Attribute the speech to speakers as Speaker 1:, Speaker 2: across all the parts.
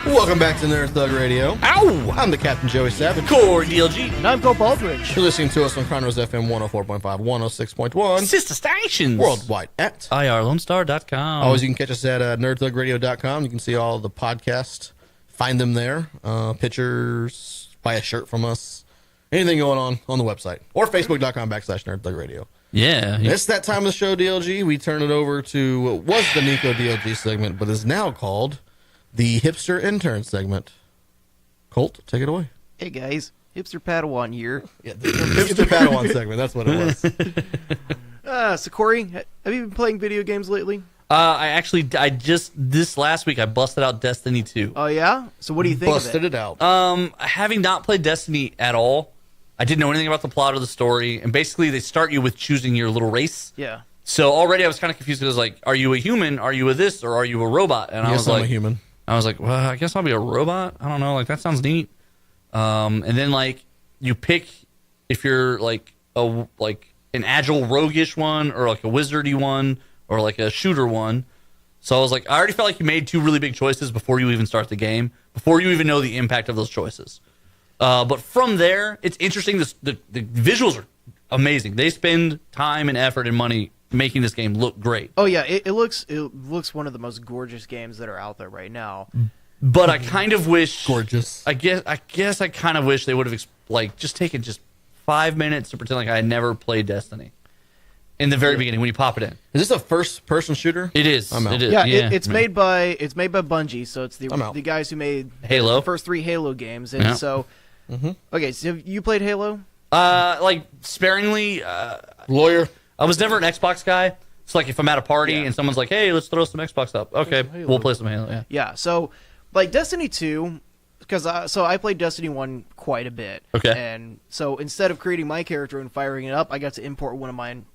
Speaker 1: Welcome back to Nerd Thug Radio.
Speaker 2: Ow!
Speaker 1: I'm the Captain Joey Savage.
Speaker 2: Cory DLG.
Speaker 3: And I'm Colt Baldridge.
Speaker 1: You're listening to us on Chronos FM 104.5, 106.1.
Speaker 2: Sister stations.
Speaker 1: Worldwide at
Speaker 2: IRLoneStar.com.
Speaker 1: Always, you can catch us at nerdthugradio.com. You can see all the podcasts. Find them there. Pictures, buy a shirt from us. Anything going on the website. Or Facebook.com/nerdthugradio.
Speaker 2: Yeah.
Speaker 1: It's that time of the show, DLG. We turn it over to what was the Nico DLG segment, but is now called the Hipster Intern segment. Colt, take it away.
Speaker 3: Hey guys, Hipster Padawan here.
Speaker 1: Yeah, the Hipster Padawan segment. That's what it was.
Speaker 3: So Cory, have you been playing video games lately?
Speaker 2: I just this last week I busted out Destiny 2.
Speaker 3: Oh yeah? So what do you think
Speaker 1: Busted
Speaker 3: of it?
Speaker 1: it out.
Speaker 2: Having not played Destiny at all, I didn't know anything about the plot or the story, and basically they start you with choosing your little race.
Speaker 3: Yeah.
Speaker 2: So already I was kind of confused because like, are you a human? Are you a this? Or are you a robot? And I was
Speaker 1: I'm
Speaker 2: like,
Speaker 1: a human.
Speaker 2: I was like, well, I guess I'll be a robot. I don't know. Like, that sounds neat. And then, like, you pick if you're, like, an agile roguish one or, like, a wizardy one or, like, a shooter one. So I was like, I already felt like you made two really big choices before you even start the game, before you even know the impact of those choices. But from there, it's interesting. The visuals are amazing. They spend time and effort and money making this game look great.
Speaker 3: Oh yeah, it looks one of the most gorgeous games that are out there right now.
Speaker 2: But I kind of wish
Speaker 1: Gorgeous.
Speaker 2: I guess I kind of wish they would have just taken 5 minutes to pretend like I had never played Destiny in the very beginning when you pop it in.
Speaker 1: Is this a first-person shooter?
Speaker 2: It is.
Speaker 1: I'm out.
Speaker 2: It is.
Speaker 3: Yeah,
Speaker 2: Yeah,
Speaker 3: it's made by Bungie, so it's
Speaker 1: I'm out.
Speaker 3: the guys who made
Speaker 2: Halo.
Speaker 3: the first 3 Halo games, and
Speaker 2: Yeah.
Speaker 3: so okay, so have you played Halo?
Speaker 2: Like sparingly.
Speaker 1: Lawyer.
Speaker 2: I was never an Xbox guy. So like if I'm at a party
Speaker 3: Yeah.
Speaker 2: and someone's like, "Hey, let's throw some Xbox up." Okay,
Speaker 3: some Halo.
Speaker 2: we'll play some Halo. Yeah.
Speaker 3: Yeah, so like Destiny 2, because I played Destiny 1 quite a bit.
Speaker 2: Okay.
Speaker 3: And so instead of creating my character and firing it up, I got to import one of mine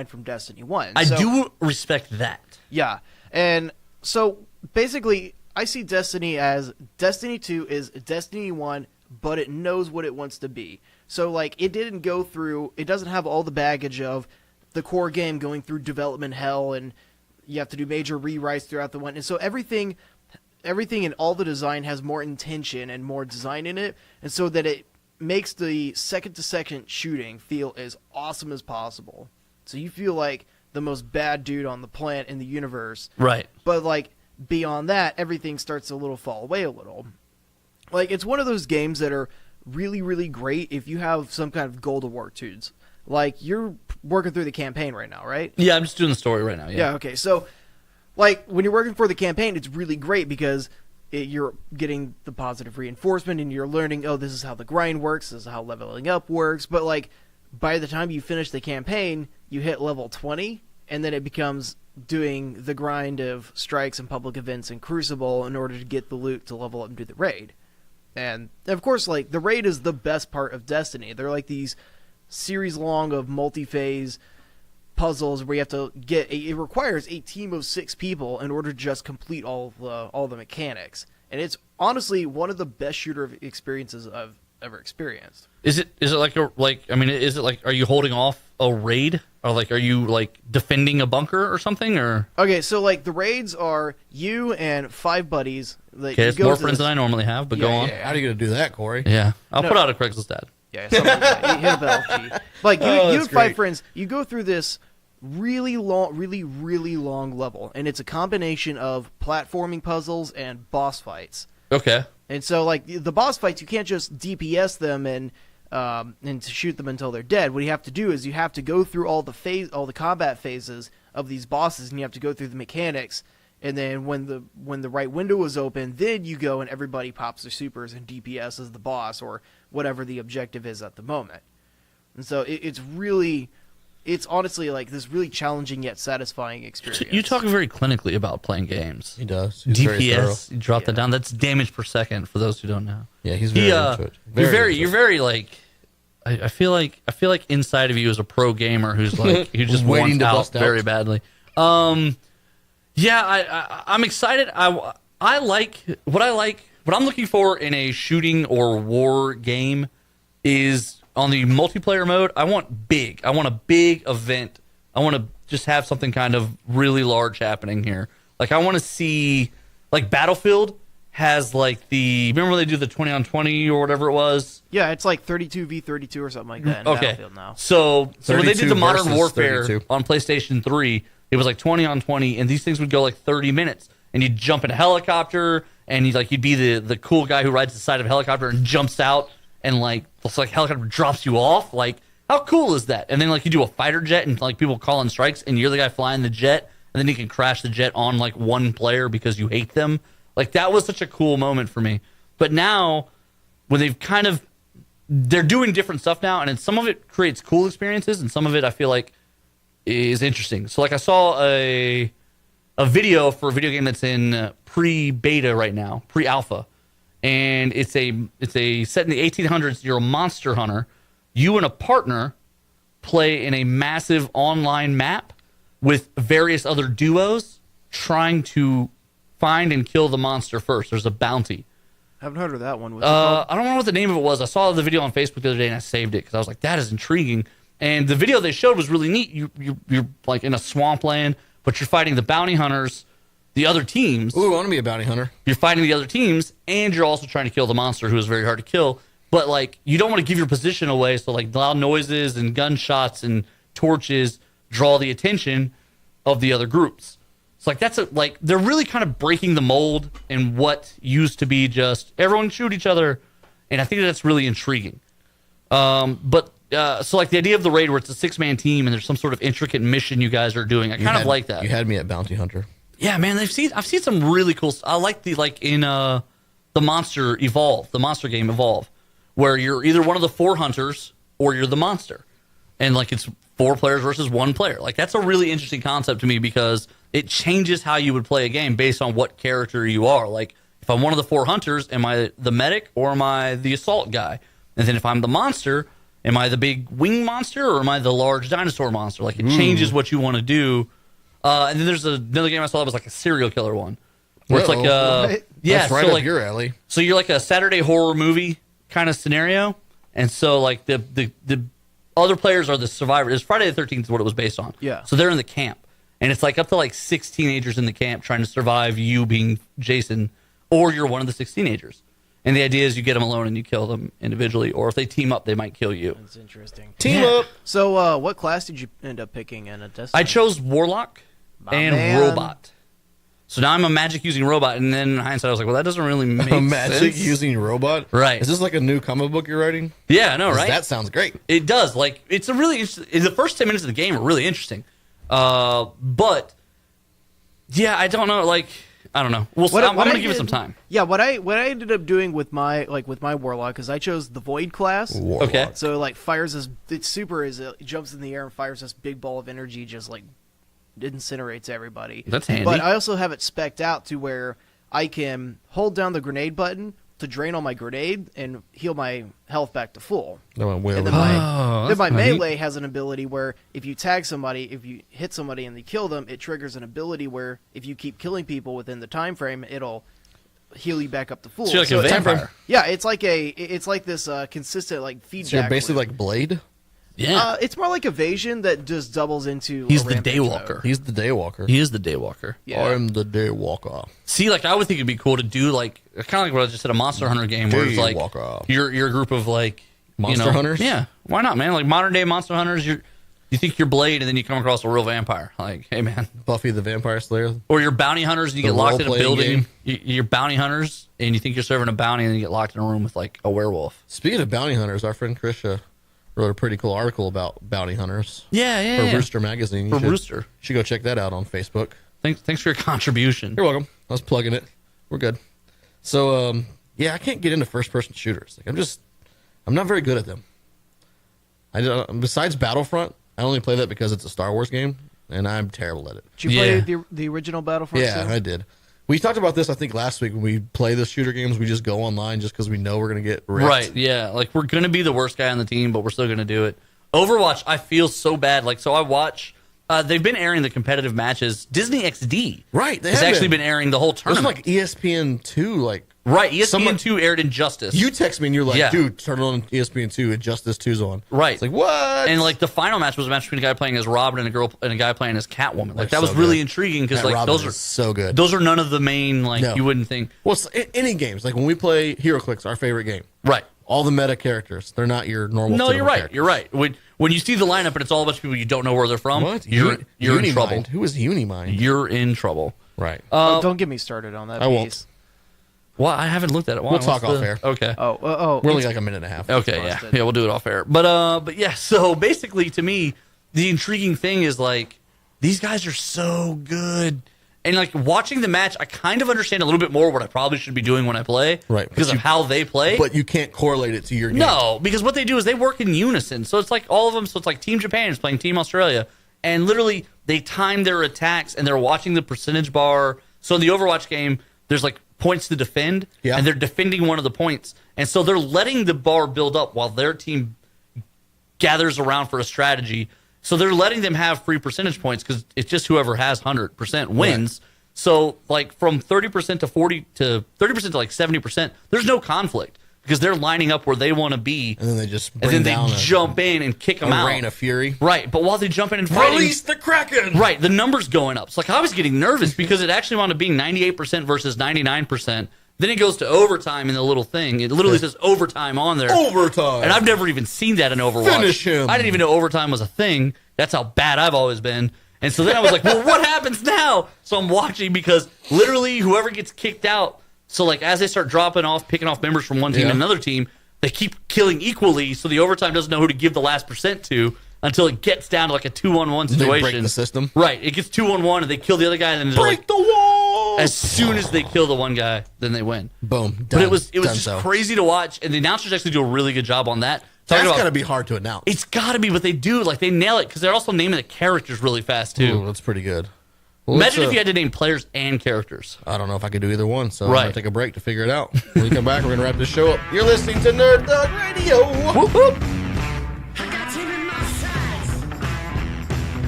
Speaker 3: from Destiny 1.
Speaker 2: I
Speaker 3: So,
Speaker 2: do respect that.
Speaker 3: Yeah. And so basically I see Destiny as Destiny 2 is Destiny 1, but it knows what it wants to be. So like it doesn't have all the baggage of the core game going through development hell, and you have to do major rewrites throughout the one. And so everything in all the design has more intention and more design in it, and so that it makes the second-to-second shooting feel as awesome as possible. So you feel like the most bad dude on the planet in the universe.
Speaker 2: Right.
Speaker 3: But like beyond that, everything starts to fall away a little. Like it's one of those games that are really, really great if you have some kind of gold award tunes. Like you're working through the campaign right now, right?
Speaker 2: Yeah, I'm just doing the story right now.
Speaker 3: Yeah, okay. So, like, when you're working for the campaign, it's really great because you're getting the positive reinforcement and you're learning, oh, this is how the grind works, this is how leveling up works. But, like, by the time you finish the campaign, you hit level 20, and then it becomes doing the grind of strikes and public events and Crucible in order to get the loot to level up and do the raid. And, of course, like, the raid is the best part of Destiny. They're like these series long of multi-phase puzzles where you have to it requires a team of 6 people in order to just complete all the mechanics, and it's honestly one of the best shooter experiences I've ever experienced.
Speaker 2: Is it like is it like, are you holding off a raid, or like are you like defending a bunker or something, or?
Speaker 3: Okay, so like the raids are you and 5 buddies. Like,
Speaker 2: Okay, it's more friends than I normally have, but go on.
Speaker 1: Yeah, how are you going to do that, Cory?
Speaker 2: Yeah, I'll put out a Craigslist ad.
Speaker 3: Yeah, something like that. You hit a LG. Like you
Speaker 1: Oh,
Speaker 3: and
Speaker 1: that's
Speaker 3: 5
Speaker 1: great.
Speaker 3: friends, you go through this really long level, and it's a combination of platforming puzzles and boss fights.
Speaker 2: Okay.
Speaker 3: And so, like, the boss fights, you can't just DPS them and to shoot them until they're dead. What you have to do is you have to go through all the combat phases of these bosses, and you have to go through the mechanics. And then when the right window is open, then you go and everybody pops their supers and DPS as the boss or whatever the objective is at the moment. And so it's honestly like this really challenging yet satisfying experience.
Speaker 2: You talk very clinically about playing games.
Speaker 1: He does. He's very thorough.
Speaker 2: DPS, you drop that down. That's damage per second for those who don't know.
Speaker 1: Yeah, he's very into it.
Speaker 2: You're very like. I feel like inside of you is a pro gamer who's like who just
Speaker 1: Waiting
Speaker 2: wants
Speaker 1: to
Speaker 2: out
Speaker 1: bust out.
Speaker 2: very badly. Yeah, I'm excited. I like what I'm looking for in a shooting or war game is on the multiplayer mode. I want a big event. I want to just have something kind of really large happening here. Like I want to see like Battlefield has like remember when they do the 20-on-20 or whatever it was?
Speaker 3: Yeah, it's like 32v32 or something like that in
Speaker 2: Okay.
Speaker 3: Battlefield now.
Speaker 2: So when they did the
Speaker 1: 32
Speaker 2: Modern
Speaker 1: versus
Speaker 2: Warfare
Speaker 1: 32.
Speaker 2: on PlayStation 3, it was like 20-on-20, and these things would go like 30 minutes. And you'd jump in a helicopter, and you'd be the cool guy who rides the side of a helicopter and jumps out, and like it's like helicopter drops you off. Like, how cool is that? And then like you do a fighter jet, and like people call in strikes, and you're the guy flying the jet, and then you can crash the jet on like one player because you hate them. Like, that was such a cool moment for me. But now, when they're doing different stuff now, and some of it creates cool experiences, and some of it I feel like is interesting. So like I saw a video for a video game that's in pre-beta right now, pre-alpha, and it's a set in the 1800s. You're a monster hunter. You and a partner play in a massive online map with various other duos trying to find and kill the monster first. There's a bounty.
Speaker 3: I haven't heard of that one. What's it called?
Speaker 2: I don't know what the name of it was. I saw the video on Facebook the other day and I saved it because I was like, that is intriguing. And the video they showed was really neat. You're like in a swampland, but you're fighting the bounty hunters, the other teams.
Speaker 1: Ooh, I want to be a bounty hunter.
Speaker 2: You're fighting the other teams, and you're also trying to kill the monster, who is very hard to kill. But like, you don't want to give your position away, so like loud noises and gunshots and torches draw the attention of the other groups. It's like they're really kind of breaking the mold in what used to be just everyone shoot each other, and I think that's really intriguing. So like the idea of the raid where it's a 6-man team and there's some sort of intricate mission you guys are doing, I kind of like that.
Speaker 1: You had me at bounty hunter.
Speaker 2: Yeah, man, I've seen some really cool. I like in the monster game Evolve, where you're either one of the 4 hunters or you're the monster, and like it's 4 players versus 1 player. Like, that's a really interesting concept to me because it changes how you would play a game based on what character you are. Like, if I'm one of the 4 hunters, am I the medic or am I the assault guy? And then if I'm the monster, am I the big wing monster or am I the large dinosaur monster? Like, it changes what you want to do. And then there's another game I saw that was like a serial killer one, where it's like
Speaker 3: What?
Speaker 2: yeah,
Speaker 1: That's right
Speaker 2: so
Speaker 1: up
Speaker 2: like
Speaker 1: your alley.
Speaker 2: so you're like a Saturday horror movie kind of scenario, and so like the other players are the survivors. It's Friday the 13th is what it was based on.
Speaker 3: Yeah.
Speaker 2: So they're in the camp, and it's like up to like 6 teenagers in the camp trying to survive you being Jason, or you're one of the 6 teenagers. And the idea is you get them alone and you kill them individually, or if they team up, they might kill you.
Speaker 3: That's interesting.
Speaker 1: Team
Speaker 2: Yeah.
Speaker 1: up.
Speaker 3: So, what class did you end up picking in a Destiny?
Speaker 2: I chose Warlock and
Speaker 3: man.
Speaker 2: Robot. So now I'm a magic using robot, and then in hindsight, I was like, well, that doesn't really make
Speaker 1: A magic
Speaker 2: sense.
Speaker 1: using robot.
Speaker 2: Right.
Speaker 1: Is this like a new comic book you're writing?
Speaker 2: Yeah, I know,
Speaker 1: 'Cause
Speaker 2: right?
Speaker 1: That sounds great.
Speaker 2: It does. Like, it's a really interesting. The first 10 minutes of the game are really interesting. But yeah, I don't know. Like, I don't know. I'm going to give it some time.
Speaker 3: Yeah, what I ended up doing with my Warlock is I chose the Void class.
Speaker 1: Warlock.
Speaker 2: Okay.
Speaker 3: So it like fires this. It's super. It jumps in the air and fires this big ball of energy, just like incinerates everybody.
Speaker 2: That's handy.
Speaker 3: But I also have it spec'd out to where I can hold down the grenade button to drain all my grenade and heal my health back to full.
Speaker 1: No, I'm wailing.
Speaker 3: And then my,
Speaker 2: Oh,
Speaker 3: then my
Speaker 2: that's neat.
Speaker 3: melee has an ability where if you tag somebody, if you hit somebody and they kill them, it triggers an ability where if you keep killing people within the time frame, it'll heal you back up to full.
Speaker 2: So you're like a
Speaker 3: it's-
Speaker 2: vampire.
Speaker 3: yeah, it's like this consistent like feedback.
Speaker 1: So you're basically
Speaker 3: loop.
Speaker 1: like Blade.
Speaker 2: Yeah.
Speaker 3: It's more like Evasion that just doubles into.
Speaker 2: He's
Speaker 3: a
Speaker 2: the
Speaker 3: rampage
Speaker 2: Daywalker.
Speaker 3: mode.
Speaker 1: He's the Daywalker.
Speaker 2: He is the Daywalker.
Speaker 3: Yeah.
Speaker 1: I'm the Daywalker.
Speaker 2: See, like, I would think it'd be cool to do, like, kind of like what I just said, a Monster Hunter game where it's like
Speaker 1: Daywalker.
Speaker 2: you're a group of, like,
Speaker 1: Monster hunters?
Speaker 2: Yeah. Why not, man? Like, modern day Monster Hunters, you think you're Blade and then you come across a real vampire. Like, hey, man.
Speaker 1: Buffy the Vampire Slayer.
Speaker 2: Or you're bounty hunters and you
Speaker 1: The
Speaker 2: get locked in a
Speaker 1: role-playing
Speaker 2: building.
Speaker 1: game.
Speaker 2: You're bounty hunters and you think you're serving a bounty and then you get locked in a room with, like, a werewolf.
Speaker 1: Speaking of bounty hunters, our friend Krisha wrote a pretty cool article about bounty hunters
Speaker 2: Yeah,
Speaker 1: for Rooster Magazine.
Speaker 2: For Rooster.
Speaker 1: You should go check that out on Facebook.
Speaker 2: Thanks for your contribution.
Speaker 1: You're welcome. I was plugging it. We're good. So, yeah, I can't get into first-person shooters. Like, I'm not very good at them. Besides Battlefront, I only play that because it's a Star Wars game, and I'm terrible at it.
Speaker 3: Did you play
Speaker 2: Yeah.
Speaker 3: the original Battlefront?
Speaker 1: Yeah,
Speaker 3: too?
Speaker 1: I did. We talked about this, I think, last week when we play the shooter games. We just go online just because we know we're going to get ripped.
Speaker 2: Right, yeah. Like, we're going to be the worst guy on the team, but we're still going to do it. Overwatch, I feel so bad. Like, so I watch they've been airing the competitive matches. Disney XD,
Speaker 1: Right, they
Speaker 2: has
Speaker 1: have
Speaker 2: actually
Speaker 1: been.
Speaker 2: been airing the whole
Speaker 1: This is
Speaker 2: tournament.
Speaker 1: like ESPN2, like
Speaker 2: Right, ESPN
Speaker 1: someone-
Speaker 2: 2 aired Injustice.
Speaker 1: you text me and you're like,
Speaker 2: Yeah.
Speaker 1: dude, turn it on ESPN2, Injustice 2's on.
Speaker 2: Right.
Speaker 1: It's like, what?
Speaker 2: And like the final match was a match between a guy playing as Robin and a guy playing as Catwoman. Like
Speaker 1: They're
Speaker 2: that was
Speaker 1: so
Speaker 2: really
Speaker 1: good.
Speaker 2: intriguing because
Speaker 1: That
Speaker 2: like
Speaker 1: Robin
Speaker 2: those are
Speaker 1: is so good.
Speaker 2: Those are none of the main like
Speaker 1: No.
Speaker 2: you wouldn't think.
Speaker 1: Well, any games, like when we play HeroClix, our favorite game,
Speaker 2: Right.
Speaker 1: all the meta characters, they're not your normal.
Speaker 2: No, you're
Speaker 1: typical
Speaker 2: right.
Speaker 1: characters.
Speaker 2: You're right. When you see the lineup and it's all a bunch of people you don't know where they're from,
Speaker 1: What?
Speaker 2: you're in
Speaker 1: Unimind?
Speaker 2: trouble.
Speaker 1: Who is Unimind?
Speaker 2: You're in trouble.
Speaker 1: Right.
Speaker 3: Don't get me started on that.
Speaker 1: I won't.
Speaker 3: piece.
Speaker 2: Well, I haven't looked at it.
Speaker 1: We'll talk off air.
Speaker 2: Okay.
Speaker 3: Oh.
Speaker 1: We're only
Speaker 3: it's-
Speaker 1: like a minute and a half.
Speaker 2: Okay, yeah,
Speaker 3: busted.
Speaker 2: yeah, we'll do it off air. But yeah, so basically, to me, the intriguing thing is like these guys are so good, and like watching the match, I kind of understand a little bit more what I probably should be doing when I play,
Speaker 1: Right,
Speaker 2: Because of how they play.
Speaker 1: But you can't correlate it to your game.
Speaker 2: No, because what they do is they work in unison. So it's like all of them. So it's like Team Japan is playing Team Australia, and literally they time their attacks and they're watching the percentage bar. So in the Overwatch game, there's like points to defend,
Speaker 1: Yeah.
Speaker 2: and they're defending one of the points, and so they're letting the bar build up while their team gathers around for a strategy. So they're letting them have free percentage points because it's just whoever has 100% wins.
Speaker 1: Right.
Speaker 2: So like from 30% to 40 to 30% to like 70%, there's no conflict because they're lining up where they want to be,
Speaker 1: And then they just
Speaker 2: and
Speaker 1: bring
Speaker 2: then they
Speaker 1: down
Speaker 2: jump in and kick them
Speaker 1: a
Speaker 2: out.
Speaker 1: rain of fury.
Speaker 2: Right, but while they jump in and fight,
Speaker 1: Release the Kraken.
Speaker 2: right, the numbers going up. So like I was getting nervous because it actually wound up being 98% versus 99%. Then it goes to overtime in the little thing. It literally says overtime on there.
Speaker 1: Overtime.
Speaker 2: And I've never even seen that in Overwatch.
Speaker 1: Finish him.
Speaker 2: I didn't even know overtime was a thing. That's how bad I've always been. And so then I was like, well, what happens now? So I'm watching because literally whoever gets kicked out, so like as they start dropping off, picking off members from one team
Speaker 1: Yeah.
Speaker 2: and another team, they keep killing equally, so the overtime doesn't know who to give the last percent to until it gets down to like a 2-on-1
Speaker 1: They
Speaker 2: situation.
Speaker 1: break the system.
Speaker 2: Right. It gets 2-on-1 and they kill the other guy and then they're
Speaker 1: Break
Speaker 2: like,
Speaker 1: the wall.
Speaker 2: as soon as they kill the one guy, then they win.
Speaker 1: Boom.
Speaker 2: But
Speaker 1: Done.
Speaker 2: it was
Speaker 1: Done
Speaker 2: just
Speaker 1: so.
Speaker 2: crazy to watch, and the announcers actually do a really good job on that.
Speaker 1: That's
Speaker 2: Talking
Speaker 1: got to
Speaker 2: about,
Speaker 1: be hard to announce.
Speaker 2: it's got to be, but they do like they nail it because they're also naming the characters really fast too.
Speaker 1: Ooh, that's pretty good. Well,
Speaker 2: Imagine
Speaker 1: let's,
Speaker 2: if you had to name players and characters.
Speaker 1: I don't know if I could do either one, so I'm
Speaker 2: Right.
Speaker 1: going to take a break to figure it out. When we come back, we're going to wrap this show up. You're listening to Nerd Thug Radio.
Speaker 2: Whoop whoop.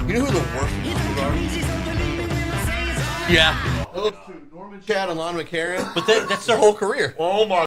Speaker 1: You know who the worst people are?
Speaker 2: Yeah,
Speaker 1: Those two, Norman Chad and Lon McCarran.
Speaker 2: but that's their whole career.
Speaker 1: Oh my